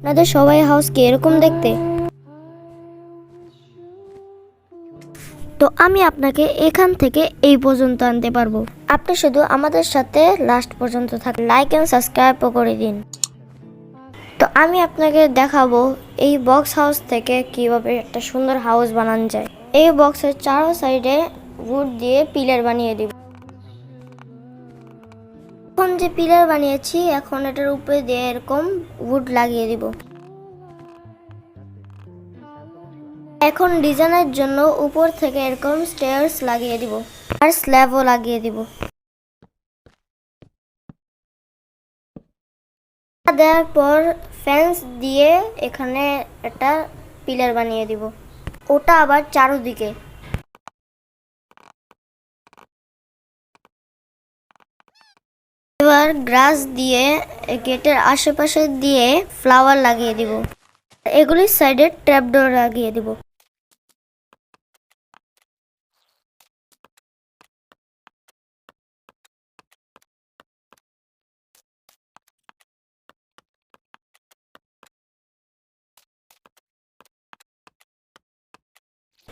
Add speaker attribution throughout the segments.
Speaker 1: আপনাদের সবাই হাউসকে এরকম দেখতে। তো আমি আপনাকে এখান থেকে এই পর্যন্ত আনতে পারবো। আপনি শুধু আমাদের সাথে লাস্ট পর্যন্ত থাকুন, লাইক এন্ড সাবস্ক্রাইবও করে দিন। তো আমি আপনাকে দেখাবো এই বক্স হাউস থেকে কিভাবে একটা সুন্দর হাউস বানানো যায়। এই বক্সের চারো সাইডে উড দিয়ে পিলার বানিয়ে দিব। এখন যে পিলার বানিয়েছি, এখন এটার উপরে দিয়ে এরকম উড লাগিয়ে দিব। এখন ডিজাইনের জন্য উপর থেকে এরকম স্টেয়ার্স লাগিয়ে দিব আর স্ল্যাবও লাগিয়ে দিব। দেওয়ার পর ফেন্স দিয়ে এখানে একটা পিলার বানিয়ে দিব, ওটা আবার চারোদিকে। এবার গ্রাস দিয়ে গেটের আশেপাশে দিয়ে ফ্লাওয়ার লাগিয়ে দিব, এগুলির সাইডে ট্র্যাপডোর লাগিয়ে দিব।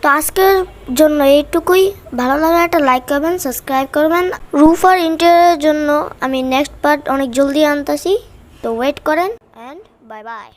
Speaker 1: তো আজকের জন্য এইটুকুই। ভালো লাগলে একটা লাইক করবেন, সাবস্ক্রাইব করবেন। রুফ আর ইন্টেরিয়রের জন্য আমি নেক্সট পার্ট অনেক জলদি আনতেছি, তো ওয়েট করেন। And bye bye.